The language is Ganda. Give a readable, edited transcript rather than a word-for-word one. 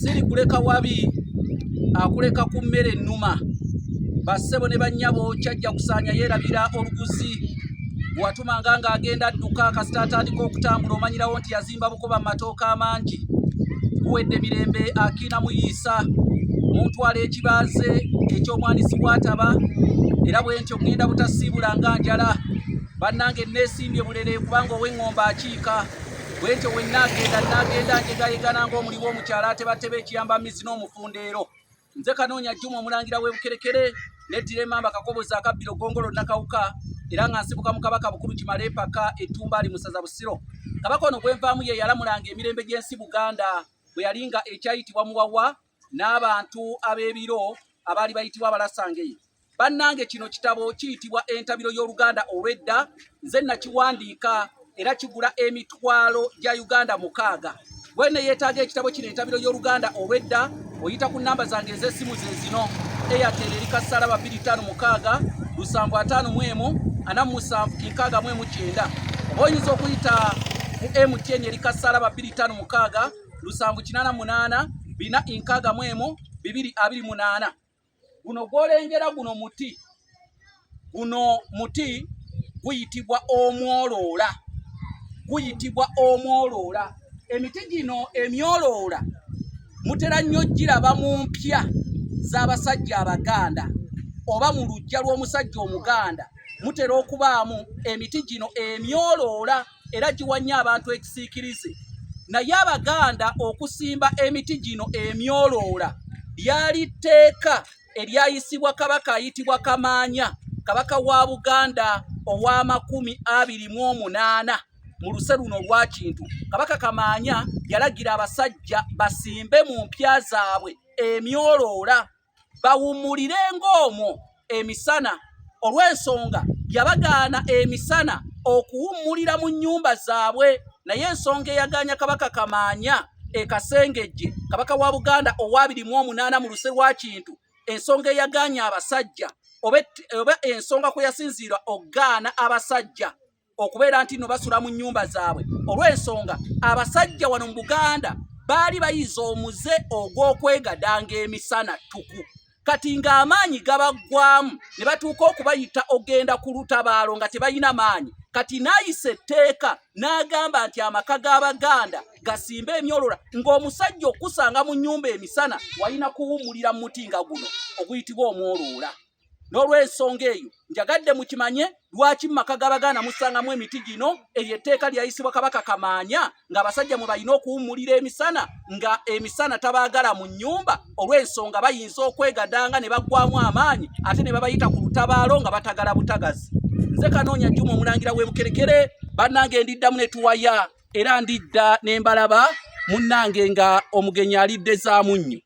siri kuleka wabi akuleka ku mmere ennuma. Bassebo ne bannyabo kyajja kusaanya yeerabira oluguzi bw'atumanga ng'agenda adduka kasita atandika okutambula omanyirawo nti yazimba bukoba mu matooke amangi. Guwedde mirembe akiina muyiisa muntwala ekibaaze eky'omwanisi bw'ataba era bwe ntyo ŋŋenda butasiibula nga njala. Bannange neesimbye bulere kubanga ow'eŋŋombe akiika. Bwe ntyo bwe nnaagenda njegayegana ng'omuliwo omukyala atebateba ekiyamba mmizi n'omufundeero. Nze Kanoonya Juma omulangira w'e Bukerekere neddira emmamba Kakobozi akabbiro Gongolo Nakawuka era nga nsibuka mu Kabaka Bukulu Kimale Mpaka Ettumba ali Musaza Busiro. Kabaka ono gwe nvaamu ye yalamulanga emirembe gy'ensi Buganda bwe yalinga ekyayitibwa Muwawa n'abantu ab'ebiro abaali bayitibwa Abalasangeyi. Bannange kino kitabo kiyitibwa Entabiro y'Oluganda olw'edda. Nze nakiwandiika era kigula emitwalo gya Uganda 6. Bwene yeetaaga ekitabo kino Entabiro y'Oluganda olw'edda oyita ku nnamba zange ez'essimu ze zino. Airtel eri kassalaba 256 751 47 oba oyinza okuyita ku MTN eri kassalaba 256 788 461 228. Guno gw'olengera guno muti guyitibwa omwoloola. Emiti gino emyoloola mutera nnyo giraba mu mpya z'abasajja Abaganda oba mu luggya lw'omusajja Omuganda mutera okubaamu emiti gino emyoloola era giwanya abantu ekisiikirize. Naye Abaganda okusimba emiti gino emyoloola lyali tteeka eryayisibwa Kabaka ayitibwa Kamaanya, Kabaka wa Buganda ow'’28 mu luse luno lwa Kintu. Kabaka Kamaanya yalagira abasajja basimbe mu mpya zaabwe emyoloola bawummulire ng'omwo emisana, olw'ensonga yabagaana emisana okuwummulira mu nnyumba zaabwe. Naye ensonga eyagaanya Kabaka Kamaanya ekasengejje Kabaka wa Buganda ow'’28 mu luse lwa Kintu, ensonga eyagaanya abasajja oba ensonga kwe yasinziirwa okugaana abasajja okubeera nti no basula mu nnyumba zaabwe, olw'ensonga abasajja wano mu Buganda baali bayiza omuze ogw'okwegadanga emisana ttuku. Kati ng'amaanyi gabaggwamu ne batuuka okubayita ogenda ku lutabaalo nga tebalina maanyi. Kati n'ayisa etteeka n'agamba nti amaka g'Abaganda gasimbe emyoloola, ng'omusajja okusanga mu nnyumba emisana walina kuwummulira mu muti nga guno oguyitibwa omwoloola. N'olw'ensonga eyo njagadde mukimanye lwaki mu maka g'Abaganda musangamu emiti gino. Eryo etteeka lyayisibwa Kabaka Kamaanya ng'abasajja mwe balina okuwummulira emisana, nga emisana tabaagala mu nnyumba olw'ensonga bayinza okwegadanga ne baggwamu amaanyi ate ne babayita ku lutabaalo nga batagala butagazi. Nze Kanoonya Juma omulangira w'e Bukerekere, bannange ndiddamu ne tuwaya era ndidda ne mbalaba munnange nga omugenyi alidde za munnyo.